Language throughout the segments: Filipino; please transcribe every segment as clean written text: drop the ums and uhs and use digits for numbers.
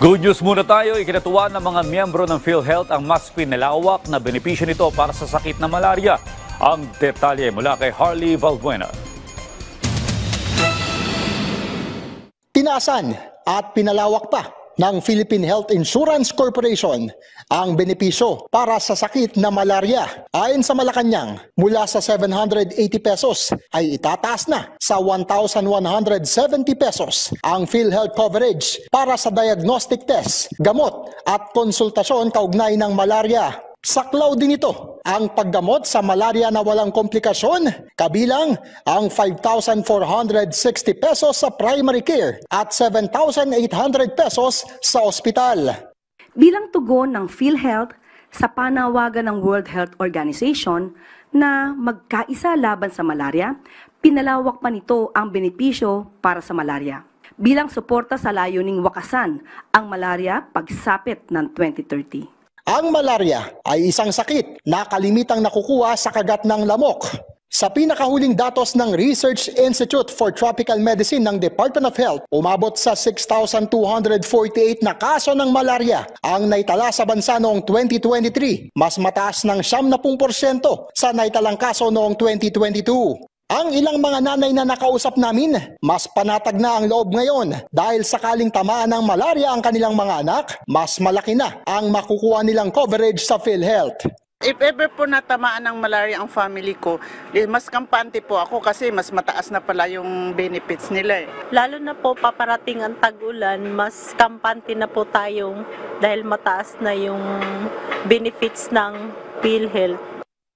Good news muna tayo. Ikinatuwa ng mga miyembro ng PhilHealth ang mas pinalawak na benepisyo nito para sa sakit na malaria. Ang detalye mula kay Harley Valbuena. Tinasan at pinalawak pa ng Philippine Health Insurance Corporation ang benepisyo para sa sakit na malaria. Ayon sa Malacanang, mula sa 780 pesos ay itataas na sa 1,170 pesos ang PhilHealth coverage para sa diagnostic test, gamot at konsultasyon kaugnay ng malaria. Saklaw din ito ang paggamot sa malaria na walang komplikasyon, kabilang ang 5,460 pesos sa primary care at 7,800 pesos sa ospital. Bilang tugon ng PhilHealth sa panawagan ng World Health Organization na magkaisa laban sa malaria, pinalawak pa nito ang benepisyo para sa malaria. Bilang suporta sa layuning wakasan ang malaria pagsapit ng 2030. Ang malaria ay isang sakit na kalimitang nakukuha sa kagat ng lamok. Sa pinakahuling datos ng Research Institute for Tropical Medicine ng Department of Health, umabot sa 6,248 na kaso ng malaria ang naitala sa bansa noong 2023, mas mataas ng 70% sa naitalang kaso noong 2022. Ang ilang mga nanay na nakausap namin, mas panatag na ang loob ngayon dahil sakaling tamaan ng malaria ang kanilang mga anak, mas malaki na ang makukuha nilang coverage sa PhilHealth. If ever po natamaan ng malaria ang family ko, mas kampante po ako kasi mas mataas na pala yung benefits nila. Lalo na po paparating ang tag-ulan, mas kampante na po tayong dahil mataas na yung benefits ng PhilHealth.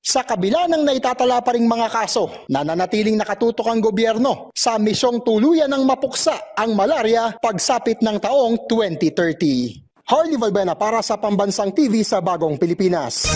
Sa kabila ng naitatala pa ring mga kaso, nananatiling nakatutok ang gobyerno sa misyong tuluyan ng mapuksa ang malaria pagsapit ng taong 2030. Harley Valbuena para sa Pambansang TV sa Bagong Pilipinas.